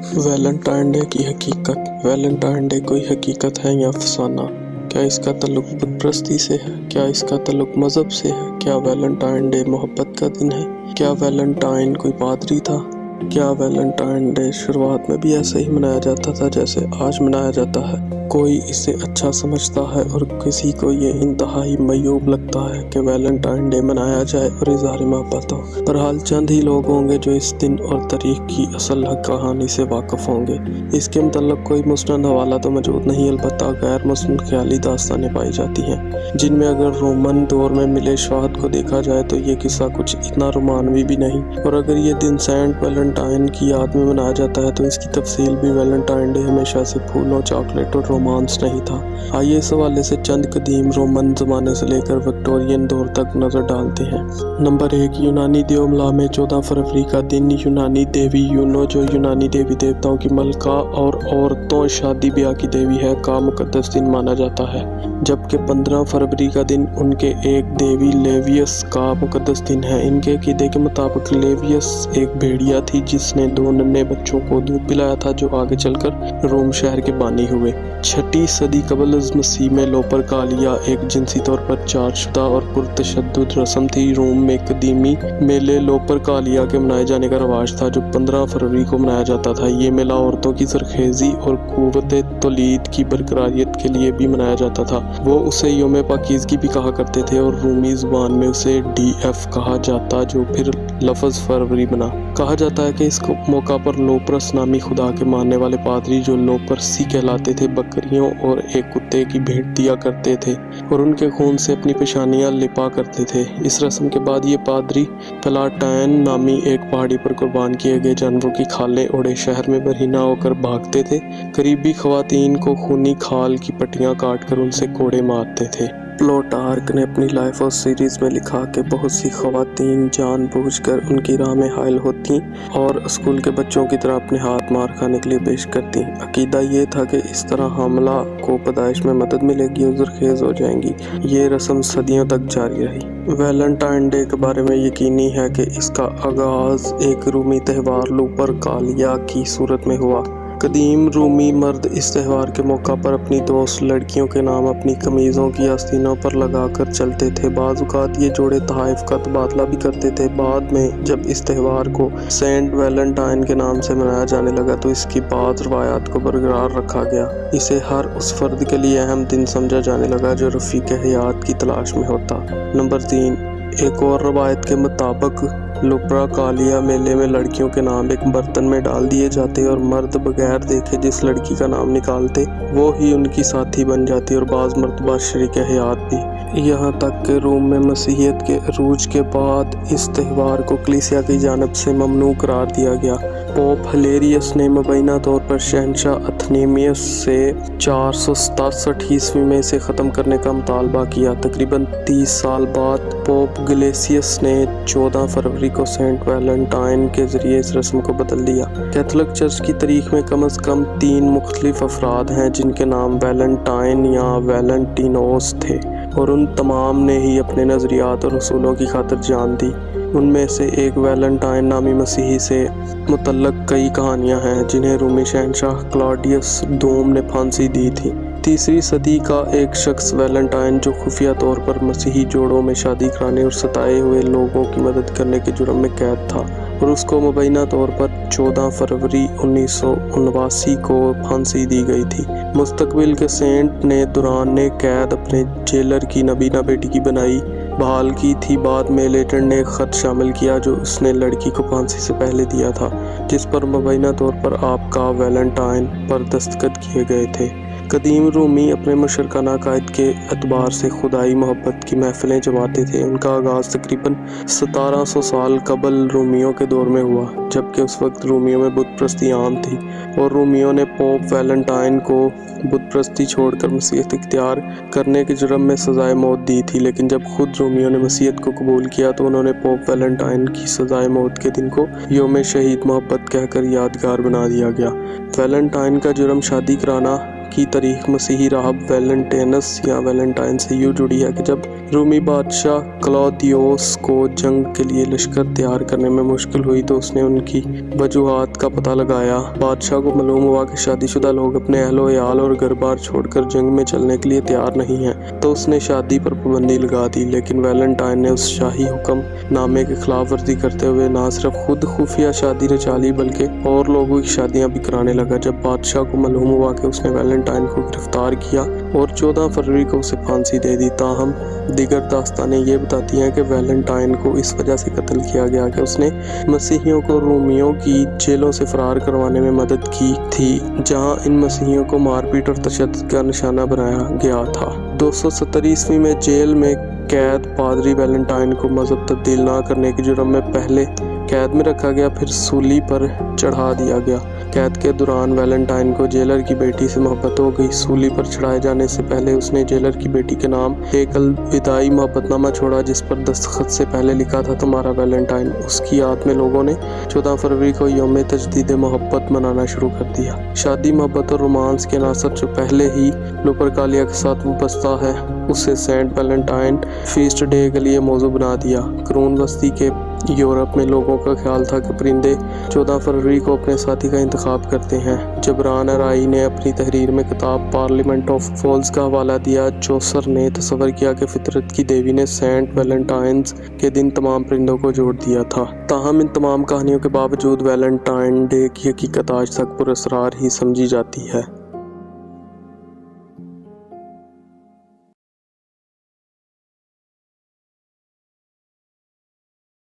Valentine day की हकीकत। Valentine day कोई हकीकत है या अफसाना? क्या इसका ताल्लुक बुत परस्ती से है? क्या इसका ताल्लुक मज़हब से है? क्या वैलेंटाइन डे मोहब्बत का दिन है? क्या वैलेंटाइन कोई पादरी था? क्या वैलेंटाइन डे शुरुआत में भी ऐसे ही मनाया जाता था जैसे आज मनाया जाता है? कोई इसे अच्छा समझता है और किसी को ये इंतहाई मयूब लगता है कि वैलेंटाइन डे मनाया जाए और इज़हार मोहब्बत हो। बहरहाल चंद ही लोग होंगे जो इस दिन और तारीख की असल कहानी से वाकिफ़ होंगे। इसके मतलब कोई मुस्नद हवाला तो मौजूद नहीं, अलबत्ता गैर मुस्नद ख्याली दास्तानें पाई जाती हैं, जिनमें अगर रोमन दौर में मिले शवाहद को देखा जाए तो ये किस्सा कुछ इतना रोमानवी भी नहीं। और अगर ये दिन सेंट वैलेंटाइन की याद में मनाया जाता है तो इसकी तफसील भी वैलेंटाइन डे हमेशा से फूलों, चॉकलेट और रोमांस नहीं था। आइए इस हवाले से चंद कदीम रोमन ज़माने से लेकर विक्टोरियन दौर तक नज़र डालते हैं। नंबर 1, यूनानी देवमला में 14 फरवरी का दिन यूनानी देवी यूनो, जो यूनानी देवी देवताओं की मलका और औरतों शादी ब्याह की देवी है, का मुकद्दस दिन माना जाता है। जबकि 15 फरवरी का दिन उनके एक देवी लेवियस का मुकद्दस दिन है। इनके अकीदे के मुताबिक लेवियस एक भेड़िया थी जिसने 2 नन्हे बच्चों को दूध पिलाया था जो आगे चलकर रोम शहर के बानी हुए। 6वीं सदी कबल मसीह में लोपरकालिया एक जिनसी तौर पर चार्जशुदा और पुरतशद्दुद रस्म थी। रोम में कदीमी मेले लोपरकालिया के मनाए जाने का रवाज था जो 15 फरवरी को मनाया जाता था। ये मेला औरतों की सरखेजी और कुव्वत तौलीद की बरकरारियत के लिए भी मनाया जाता था। वो उसे यौम पाकीज़गी भी कहा करते थे और रूमी ज़ुबान में उसे DF कहा जाता, जो फिर लफ्ज़ फरवरी बना। कहा जाता है कि इस मौका पर लोपरस नामी खुदा के मानने वाले पादरी, जो लोपरसी कहलाते थे, बकरियों और एक कुत्ते की भेंट दिया करते थे और उनके खून से अपनी पेशानियां लिपा करते थे। इस रस्म के बाद ये पादरी पलाटाइन नामी एक पहाड़ी पर कुर्बान किए गए जानवरों की खालें ओढ़े शहर में बरहीना होकर भागते थे। करीबी ख्वातीन को खूनी खाल की पट्टियां काट कर उनसे कोड़े मारते थे। प्लूटार्क ने अपनी लाइफ ऑफ सीरीज में लिखा कि बहुत सी ख्वातीन जानबूझकर उनकी राह में हायल होती और स्कूल के बच्चों की तरह अपने हाथ मार खाने के लिए पेश करती। अकीदा ये था कि इस तरह हमला को पैदाइश में मदद मिलेगी और ज़रखेज़ हो जाएंगी। ये रस्म सदियों तक जारी रही। वैलेंटाइन डे के बारे में यकीनी है कि इसका आगाज़ एक रूमी त्यौहार लुपरकालिया की सूरत में हुआ। कदीम रूमी मर्द इस त्यौहार के मौका पर अपनी दोस्त लड़कियों के नाम अपनी कमीज़ों की आस्तीनों पर लगाकर चलते थे। बाज़ औक़ात ये जोड़े तहाइफ का तबादला भी करते थे। बाद में जब इस त्यौहार को सेंट वैलेंटाइन के नाम से मनाया जाने लगा तो इसकी बाज़ रवायात को बरकरार रखा गया। इसे हर उस फ़र्द के लिए अहम दिन समझा जाने लगा जो रफ़ीक हयात की तलाश में होता। नंबर 3, एक और रवायत के मुताबिक लुपरकालिया मेले में लड़कियों के नाम एक बर्तन में डाल दिए जाते और मर्द बगैर देखे जिस लड़की का नाम निकालते वो ही उनकी साथी बन जाती और बाज़ मरतबा शरीक हयात भी। यहाँ तक कि रोम में मसीहियत के अरूज के बाद इस त्यौहार को कलीसिया की जानिब से ममनू करार दिया गया। पोप हलेरियस ने मुबैना तौर पर शहंशाह अथनेमियस से 467 ईस्वी में इसे ख़त्म करने का मुतालबा किया। तकरीबन 30 साल बाद पोप ग्लेसियस ने 14 फरवरी को सेंट वैलेंटाइन के ज़रिए इस रस्म को बदल दिया। कैथोलिक चर्च की तारीख में कम अज़ कम 3 मुख्तलिफ अफराद हैं जिनके नाम वैलेंटाइन या वैलेंटिनोस थे और उन तमाम ने ही अपने नज़रियात और उसूलों की खातिर जान दी। उनमें से एक वैलेंटाइन नामी मसीही से मुतल्लक कई कहानियां हैं जिन्हें रूमी शहंशाह क्लॉडियस दोम ने फांसी दी थी। 3वीं सदी का एक शख्स वैलेंटाइन, जो खुफिया तौर पर मसीही जोड़ों में शादी कराने और सताए हुए लोगों की मदद करने के जुर्म में कैद था और उसको मुबैना तौर पर 14 फरवरी 1979 को फांसी दी गई थी। मुस्तकबिल के सेंट ने दौरान कैद अपने जेलर की नबीना बेटी की बनाई बहाल की थी। बाद में लेटर ने एक ख़त शामिल किया जो उसने लड़की को फांसी से पहले दिया था, जिस पर मुबैना तौर पर आपका वैलेंटाइन पर दस्तखत किए गए थे। कदीम रूमी अपने मुशरकाना अकायद के एतबार से खुदाई मोहब्बत की महफिलें जमाते थे। उनका आगाज़ तकरीबन 1700 साल कबल रूमियों के दौर में हुआ, जबकि उस वक्त रूमियों में बुत परस्ती आम थी और रूमियों ने पोप वैलेंटाइन को बुत परस्ती छोड़कर मसीहत इख्तियार करने के जुर्म में सज़ाए मौत दी थी। लेकिन जब खुद रूमियों ने मसीहत को कबूल किया तो उन्होंने पोप वैलेंटाइन की सज़ाए मौत के दिन को यौम शहीद मोहब्बत कहकर यादगार बना दिया गया। वैलेंटाइन का जुर्म शादी कराना की तारीख मसीही राहब वैलेंटाइनस या वैलेंटाइन से यूँ जुड़ी है कि जब रूमी बादशाह क्लौदियोस को जंग के लिए लश्कर तैयार करने में मुश्किल हुई तो उसने उनकी वजूहात का पता लगाया। बादशाह को मालूम हुआ कि शादीशुदा लोग अपने अहलो याल और घर बार छोड़कर जंग में चलने के लिए तैयार नहीं हैं, तो उसने शादी पर पाबंदी लगा दी। लेकिन वैलेंटाइन ने उस शाही हुक्म नामे की खिलाफ वर्जी करते हुए ना सिर्फ खुद खुफिया शादी रचा ली बल्कि और लोगों की शादियां भी कराने लगा। जब बादशाह को मालूम हुआ कि उसने वैलेंटाइन को गिरफ्तार किया और 14 फरवरी को उसे फांसी दे दी। ताहम दीगर दास्तानें ये बताती हैं कि वैलेंटाइन को इस वजह से कत्ल किया गया कि उसने मसीहियों को रोमियों की जेलों से फरार करवाने में मदद की थी, जहां इन मसीहियों को मारपीट और तशद्दुद का निशाना बनाया गया था। 270 ईस्वी में जेल में कैद पादरी वैलेंटाइन को मजहब तब्दील ना करने के जुर्म में पहले कैद में रखा गया, फिर सूली पर चढ़ा दिया गया। कैद के दौरान वैलेंटाइन को जेलर की बेटी से मोहब्बत हो गई। सूली पर चढ़ाए जाने से पहले उसने जेलर की बेटी के नाम एक अलविदाई मोहब्बतनामा छोड़ा, जिस पर दस्तखत से पहले लिखा था तुम्हारा वैलेंटाइन। उसकी याद में लोगों ने 14 फरवरी को यौम तजदीद मोहब्बत मनाना शुरू कर दिया। शादी, मोहब्बत और रोमांस के नासर जो पहले ही लुपरकालिया के साथ वाबस्ता है, उसे सेंट वैलेंटाइन फीस्ट डे के लिए मौजू बना दिया। क्रून बस्ती के यूरोप में लोगों का ख्याल था कि परिंदे 14 फरवरी को अपने साथी का इंतखाब करते हैं। जबरान अराई ने अपनी तहरीर में किताब पार्लियामेंट ऑफ फॉल्स का हवाला दिया। चौसर ने तस्वर किया कि फितरत की देवी ने सेंट वैलेंटाइन्स के दिन तमाम परिंदों को जोड़ दिया था। ताहम इन तमाम कहानियों के बावजूद वैलेंटाइन डे की हकीकत आज तक पुरअसरार ही समझी जाती है।